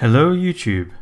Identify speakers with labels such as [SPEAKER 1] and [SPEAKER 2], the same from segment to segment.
[SPEAKER 1] Hello YouTube,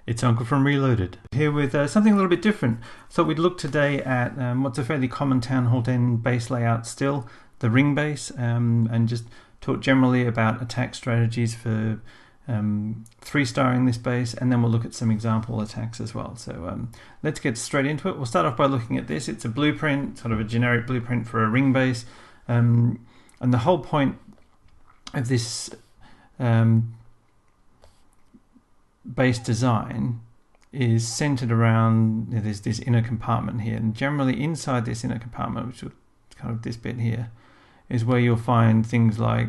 [SPEAKER 1] it's Uncle from Reloaded, here with something a little bit different. So we'd look today at what's a fairly common Town Hall 10 base layout still, the ring base, and just talk generally about attack strategies for 3-starring this base, and then we'll look at some example attacks as well. So let's get straight into it. We'll start off by looking at this. It's a blueprint, sort of a generic blueprint for a ring base, and the whole point of this base design is centered around, there's this inner compartment here, and generally inside this inner compartment, which is kind of this bit here, is where you'll find things like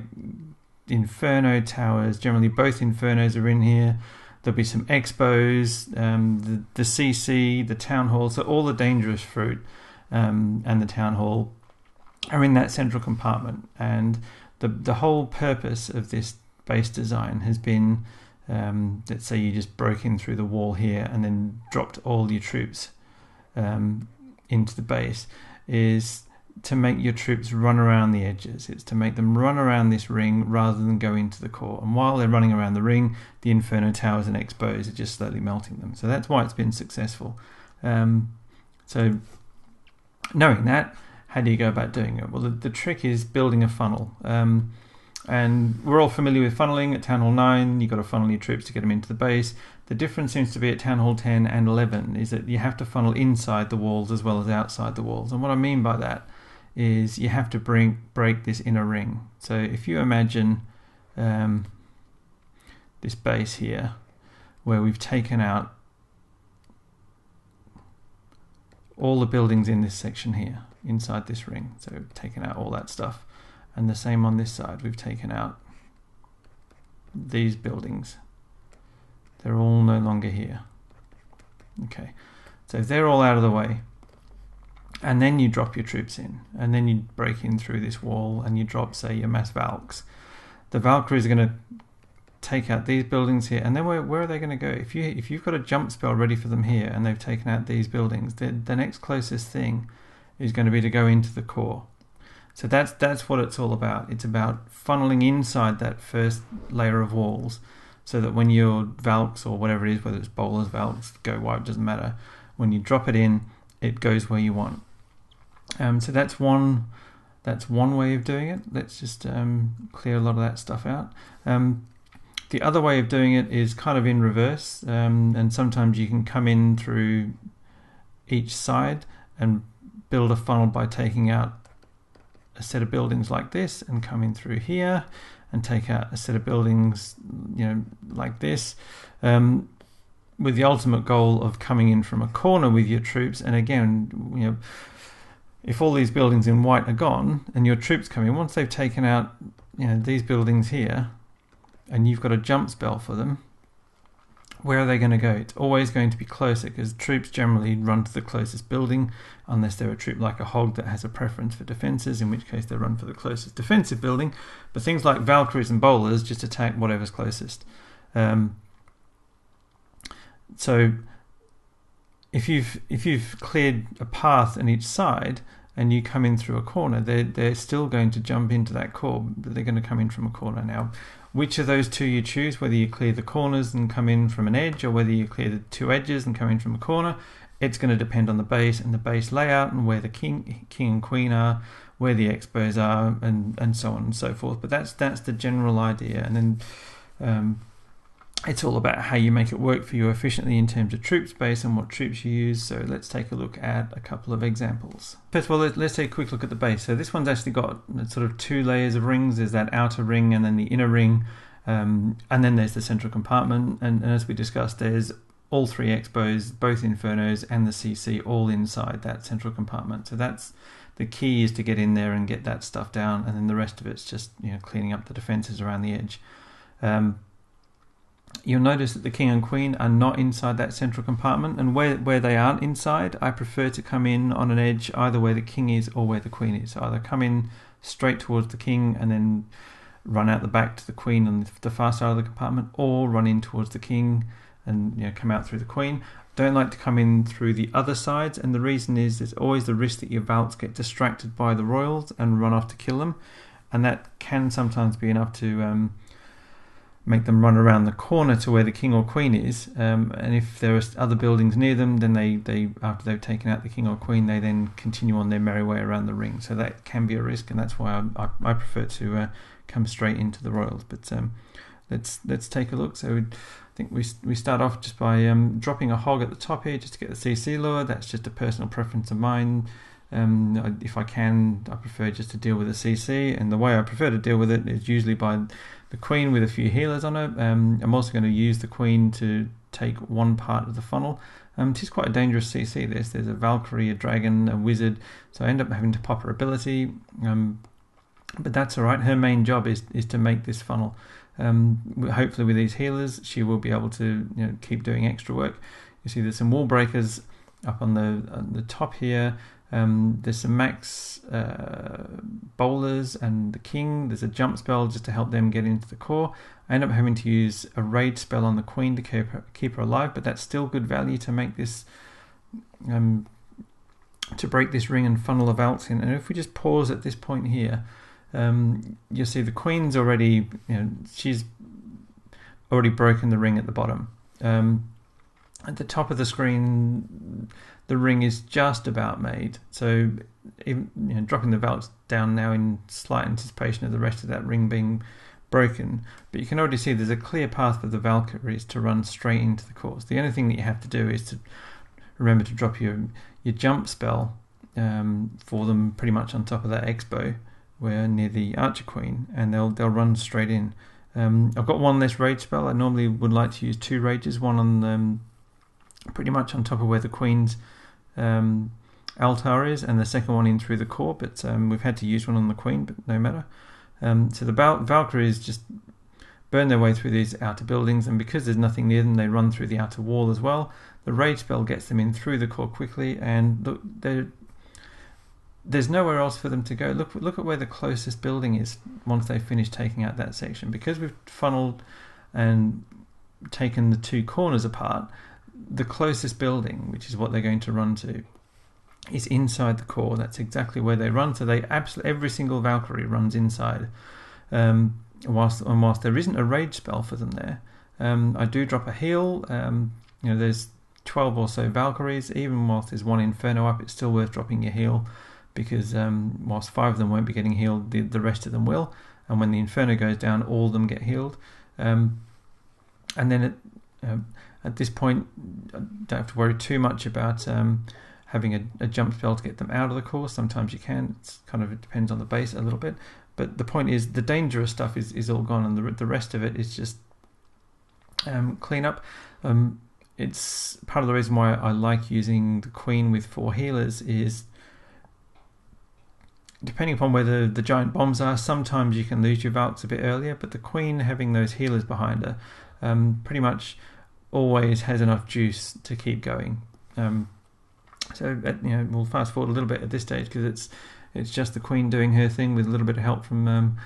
[SPEAKER 1] inferno towers. Generally both infernos are in here. There'll be some expos, the CC, the town hall, so all the dangerous fruit and the town hall are in that central compartment. And the whole purpose of this base design has been, let's say you just broke in through the wall here and then dropped all your troops into the base, is to make your troops run around the edges. It's to make them run around this ring rather than go into the core. And while they're running around the ring, the inferno towers and expos are just slowly melting them. So that's why it's been successful. So knowing that, how do you go about doing it? Well, the trick is building a funnel. And we're all familiar with funneling. At Town Hall 9, you've got to funnel your troops to get them into the base. The difference seems to be at Town Hall 10 and 11 is that you have to funnel inside the walls as well as outside the walls. And what I mean by that is you have to break this inner ring. So if you imagine this base here, where we've taken out all the buildings in this section here, inside this ring. So we've taken out all that stuff. And the same on this side, we've taken out these buildings. They're all no longer here. Okay, so they're all out of the way. And then you drop your troops in, and then you break in through this wall and you drop, say, your mass Valks. The Valkyries are going to take out these buildings here, and then where are they going to go? If you've got a jump spell ready for them here and they've taken out these buildings, the next closest thing is going to be to go into the core. So that's what it's all about. It's about funneling inside that first layer of walls, so that when your Valks or whatever it is, whether it's bowlers, Valks, go wipe, doesn't matter, when you drop it in, it goes where you want. So that's one way of doing it. Let's just clear a lot of that stuff out. The other way of doing it is kind of in reverse, and sometimes you can come in through each side and build a funnel by taking out a set of buildings like this and come in through here and take out a set of buildings, like this, with the ultimate goal of coming in from a corner with your troops. And again, if all these buildings in white are gone and your troops come in, once they've taken out these buildings here and you've got a jump spell for them, where are they going to go? It's always going to be closer, because troops generally run to the closest building, unless they're a troop like a hog that has a preference for defenses, in which case they run for the closest defensive building. But things like Valkyries and bowlers just attack whatever's closest. So if you've cleared a path on each side and you come in through a corner, they're still going to jump into that core, but they're going to come in from a corner. Now, which of those two you choose, whether you clear the corners and come in from an edge, or whether you clear the two edges and come in from a corner, it's going to depend on the base and the base layout and where the king and queen are, where the expos are, and so on and so forth. But that's the general idea. And then it's all about how you make it work for you efficiently in terms of troop space and what troops you use. So let's take a look at a couple of examples. First of all, let's take a quick look at the base. So this one's actually got sort of 2 layers of rings. There's that outer ring and then the inner ring, and then there's the central compartment. And as we discussed, there's all 3 expos, both infernos and the CC, all inside that central compartment. So that's the key, is to get in there and get that stuff down, and then the rest of it's just cleaning up the defenses around the edge. You'll notice that the king and queen are not inside that central compartment, and where they aren't inside, I prefer to come in on an edge either where the king is or where the queen is. So either come in straight towards the king and then run out the back to the queen on the far side of the compartment, or run in towards the king and come out through the queen. Don't like to come in through the other sides, and the reason is there's always the risk that your Valks get distracted by the royals and run off to kill them, and that can sometimes be enough to make them run around the corner to where the king or queen is, and if there are other buildings near them, then they after they've taken out the king or queen, they then continue on their merry way around the ring. So that can be a risk, and that's why I prefer to come straight into the royals. But let's take a look. So I think we start off just by dropping a hog at the top here just to get the CC lure. That's just a personal preference of mine. If I can, I prefer just to deal with a CC, and the way I prefer to deal with it is usually by the queen with a few healers on her. I'm also going to use the queen to take one part of the funnel. It is quite a dangerous CC this. There's a Valkyrie, a dragon, a wizard, so I end up having to pop her ability, but that's alright. Her main job is to make this funnel. Hopefully with these healers she will be able to keep doing extra work. You see there's some wall breakers up on the top here. There's some max bowlers and the king. There's a jump spell just to help them get into the core. I end up having to use a rage spell on the queen to keep her alive, but that's still good value to make this to break this ring and funnel of alts in. And if we just pause at this point here, you'll see the queen's already, she's already broken the ring at the bottom. At the top of the screen, the ring is just about made. So even, dropping the valves down now in slight anticipation of the rest of that ring being broken. But you can already see there's a clear path for the Valkyries to run straight into the course. The only thing that you have to do is to remember to drop your jump spell for them pretty much on top of that X-bow, where near the Archer Queen, and they'll run straight in. I've got one less rage spell. I normally would like to use two rages, one on pretty much on top of where the Queen's altar is, and the second one in through the core, but we've had to use one on the Queen, but no matter. So the Valkyries just burn their way through these outer buildings, and because there's nothing near them, they run through the outer wall as well. The rage spell gets them in through the core quickly, and look, there's nowhere else for them to go. Look at where the closest building is once they finish taking out that section. Because we've funneled and taken the two corners apart, the closest building, which is what they're going to run to, is inside the core. That's exactly where they run. So they every single Valkyrie runs inside. Whilst there isn't a rage spell for them there, I do drop a heal. There's 12 or so Valkyries. Even whilst there's one Inferno up, it's still worth dropping your heal, because whilst 5 of them won't be getting healed, the rest of them will. And when the Inferno goes down, all of them get healed. And then at this point, I don't have to worry too much about having a jump spell to get them out of the course. Sometimes you can. It depends on the base a little bit. But the point is, the dangerous stuff is all gone, and the rest of it is just clean up. It's part of the reason why I like using the Queen with 4 healers is, depending upon where the giant bombs are, sometimes you can lose your Valks a bit earlier, but the Queen having those healers behind her pretty much always has enough juice to keep going. We'll fast forward a little bit at this stage, because it's just the Queen doing her thing with a little bit of help from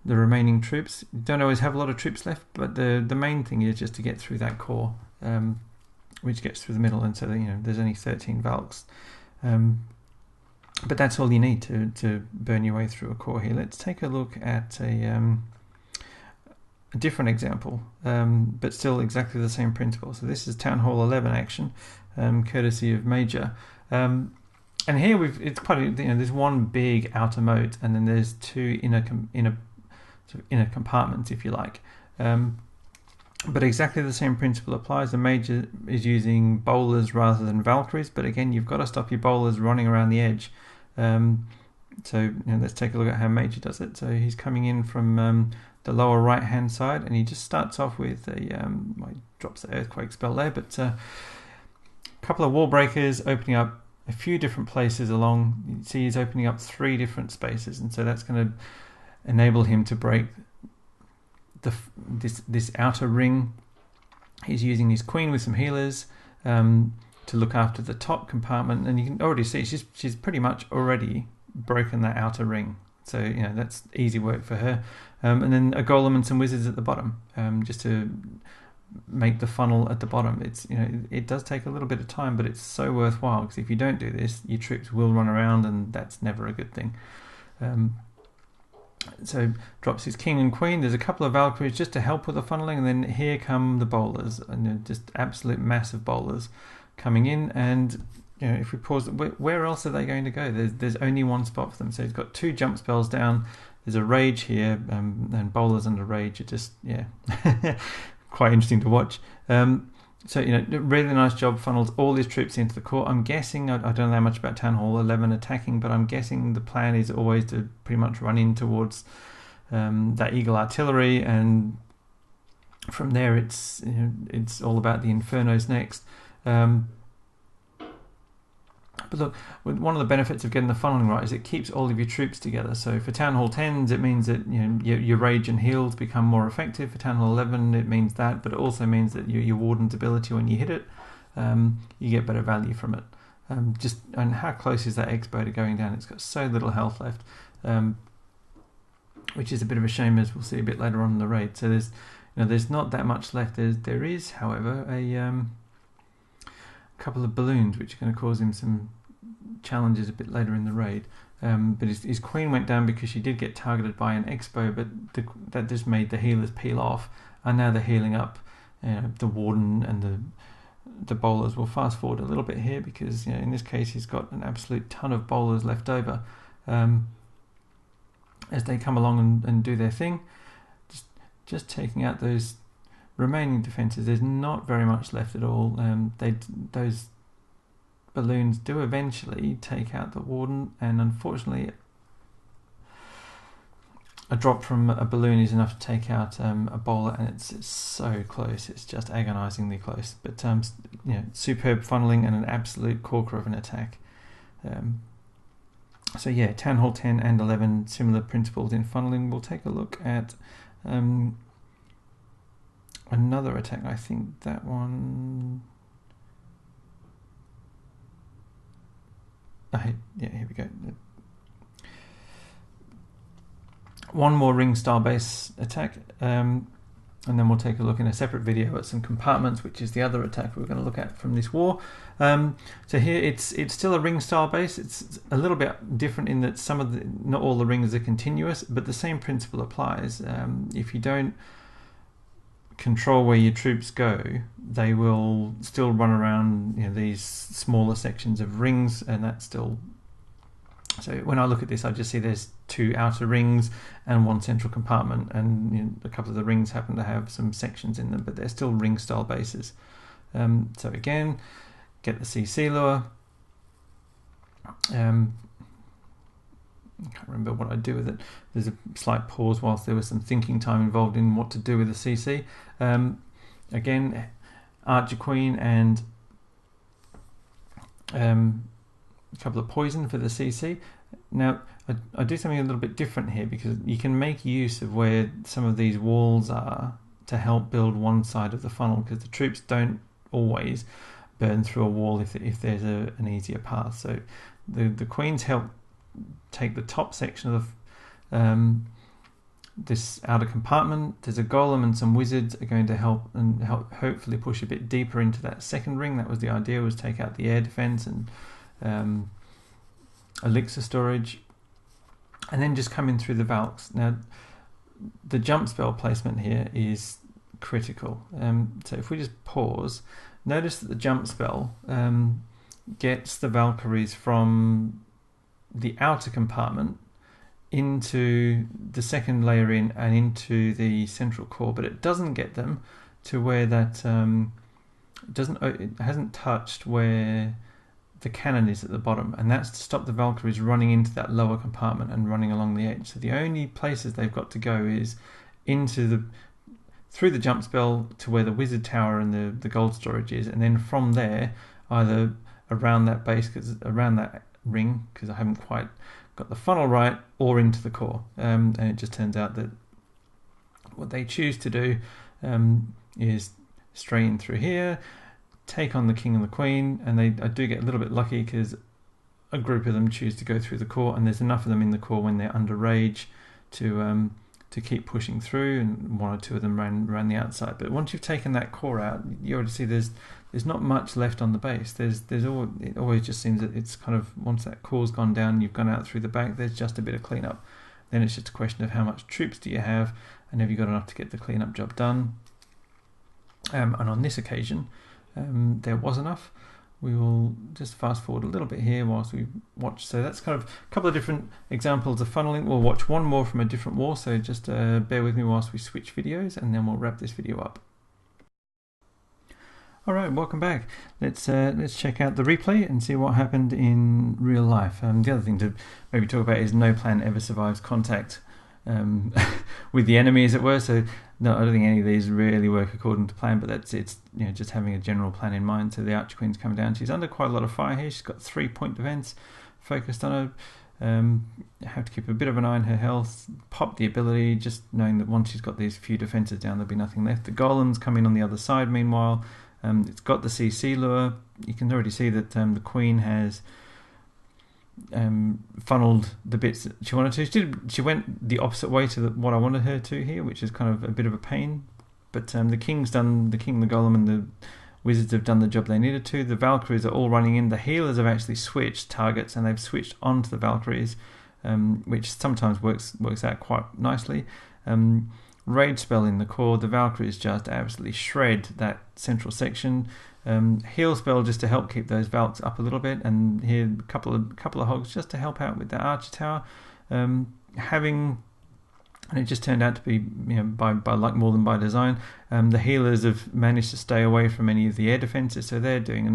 [SPEAKER 1] the remaining troops. You don't always have a lot of troops left, but the main thing is just to get through that core, which gets through the middle, and so there's only 13 Valks. But that's all you need to burn your way through a core here. Let's take a look at a different example, but still exactly the same principle. So this is Town Hall 11 action, courtesy of Major. And here it's quite there's one big outer moat, and then there's 2 inner compartments, if you like. But exactly the same principle applies. The Major is using bowlers rather than Valkyries, but again, you've got to stop your bowlers running around the edge. Let's take a look at how Major does it. So he's coming in from the lower right hand side, and he just starts off with he drops the earthquake spell there, but a couple of wall breakers, opening up a few different places along. You see he's opening up 3 different spaces, and so that's going to enable him to break this outer ring. He's using his Queen with some healers to look after the top compartment, and you can already see she's pretty much already broken that outer ring. So that's easy work for her. And then a golem and some wizards at the bottom, just to make the funnel at the bottom. It's it does take a little bit of time, but it's so worthwhile, because if you don't do this, your troops will run around, and that's never a good thing. So drops his king and queen. There's a couple of Valkyries just to help with the funneling, and then here come the bowlers, and just absolute massive bowlers coming in. And if we pause, where else are they going to go? There's only one spot for them. So he's got 2 jump spells down. There's a rage here, and bowlers under rage are just quite interesting to watch. So really nice job, funnels all his troops into the core. I'm guessing, I don't know much about Town Hall 11 attacking, but I'm guessing the plan is always to pretty much run in towards that Eagle artillery, and from there it's all about the Infernos next. But look, one of the benefits of getting the funneling right is it keeps all of your troops together. So for Town Hall 10s, it means that your rage and heals become more effective. For Town Hall 11, it means that, but it also means that your Warden's ability, when you hit it, you get better value from it. And how close is that Expo to going down? It's got so little health left, which is a bit of a shame, as we'll see a bit later on in the raid. So there's not that much left. There is, however, a couple of balloons which are going to cause him some challenges a bit later in the raid, but his queen went down because she did get targeted by an Expo, but that just made the healers peel off, and now they're healing up the Warden and the bowlers. We'll fast forward a little bit here because in this case he's got an absolute ton of bowlers left over as they come along and do their thing, just taking out those remaining defences. There's not very much left at all. Those balloons do eventually take out the Warden, and unfortunately a drop from a balloon is enough to take out a bowler, and it's so close. It's just agonisingly close. But superb funneling and an absolute corker of an attack. So yeah, Town Hall 10 and 11, similar principles in funneling. We'll take a look at another attack. I think that one... here we go. One more ring style base attack, and then we'll take a look in a separate video at some compartments, which is the other attack we're going to look at from this war. So here it's still a ring style base. It's a little bit different in that not all the rings are continuous, but the same principle applies. If you don't control where your troops go, they will still run around these smaller sections of rings, and that's still... So when I look at this, I just see there's 2 outer rings and 1 central compartment, and a couple of the rings happen to have some sections in them, but they're still ring style bases. So again, get the CC lure. I can't remember what I'd do with it. There's a slight pause whilst there was some thinking time involved in what to do with the CC. Again, Archer Queen and a couple of poison for the CC. Now, I do something a little bit different here because you can make use of where some of these walls are to help build one side of the funnel, because the troops don't always burn through a wall if there's an easier path. So the queens help take the top section of this outer compartment. There's a golem and some wizards are going to help hopefully push a bit deeper into that second ring. That was the idea, was take out the air defense and elixir storage, and then just come in through the Valks. Now the jump spell placement here is critical. So if we just pause, notice that the jump spell gets the Valkyries from the outer compartment into the second layer in and into the central core, but it doesn't get them to where that it hasn't touched where the cannon is at the bottom, and that's to stop the Valkyries running into that lower compartment and running along the edge. So the only places they've got to go is through the jump spell to where the wizard tower and the gold storage is, and then from there either around that base, around that ring, because I haven't quite got the funnel right, or into the core. And it just turns out that what they choose to do is stray in through here, take on the king and the queen, and I do get a little bit lucky because a group of them choose to go through the core, and there's enough of them in the core when they're under rage to keep pushing through, and 1 or 2 of them ran the outside. But once you've taken that core out, you already see there's not much left on the base. It always just seems that it's kind of, once that core's gone down, you've gone out through the back, there's just a bit of cleanup. Then it's just a question of how much troops do you have, and have you got enough to get the cleanup job done. And on this occasion, there was enough. We will just fast forward a little bit here whilst we watch. So that's kind of a couple of different examples of funneling. We'll watch one more from a different war, so just bear with me whilst we switch videos, and then we'll wrap this video up. Alright, welcome back. Let's check out the replay and see what happened in real life. The other thing to maybe talk about is no plan ever survives contact with the enemy, as it were. So no, I don't think any of these really work according to plan, but it's just having a general plan in mind. So the Archer Queen's coming down. She's under quite a lot of fire here. She's got 3-point defense focused on her. Have to keep a bit of an eye on her health. Pop the ability, just knowing that once she's got these few defenses down, there'll be nothing left. The golems come in on the other side. Meanwhile, it's got the CC lure. You can already see that the Queen has funneled the bits that she wanted to. She went the opposite way to what I wanted her to here, which is kind of a bit of a pain. But the King, the Golem, and the Wizards have done the job they needed to. The Valkyries are all running in. The healers have actually switched targets, and they've switched onto the Valkyries, which sometimes works out quite nicely. Rage spell in the core. The Valkyries just absolutely shred that central section. Heal spell just to help keep those Valks up a little bit, and here a couple of hogs just to help out with the Archer Tower. And it just turned out to be, by luck more than by design. The healers have managed to stay away from any of the air defenses, so they're doing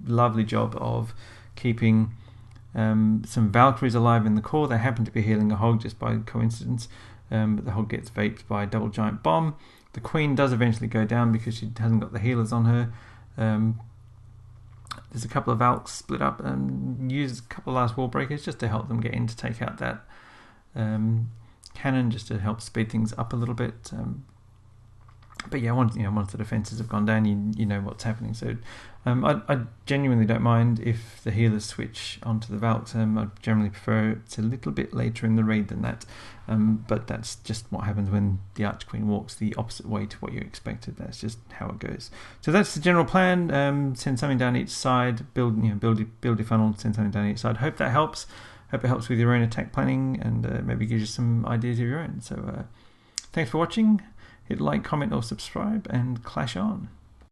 [SPEAKER 1] a lovely job of keeping some Valkyries alive in the core. They happen to be healing a hog just by coincidence. But the hog gets vaped by a double giant bomb. The Queen does eventually go down because she hasn't got the healers on her. There's a couple of Valks split up and use a couple of last wall breakers just to help them get in to take out that cannon, just to help speed things up a little bit. But yeah, once the defenses have gone down, you know what's happening. So I genuinely don't mind if the healers switch onto the Valks. I generally prefer it's a little bit later in the raid than that. But that's just what happens when the Archer Queen walks the opposite way to what you expected. That's just how it goes. So that's the general plan. Send something down each side. Build your funnel. Send something down each side. Hope that helps. Hope it helps with your own attack planning, and maybe gives you some ideas of your own. So thanks for watching. Hit like, comment or subscribe, and clash on.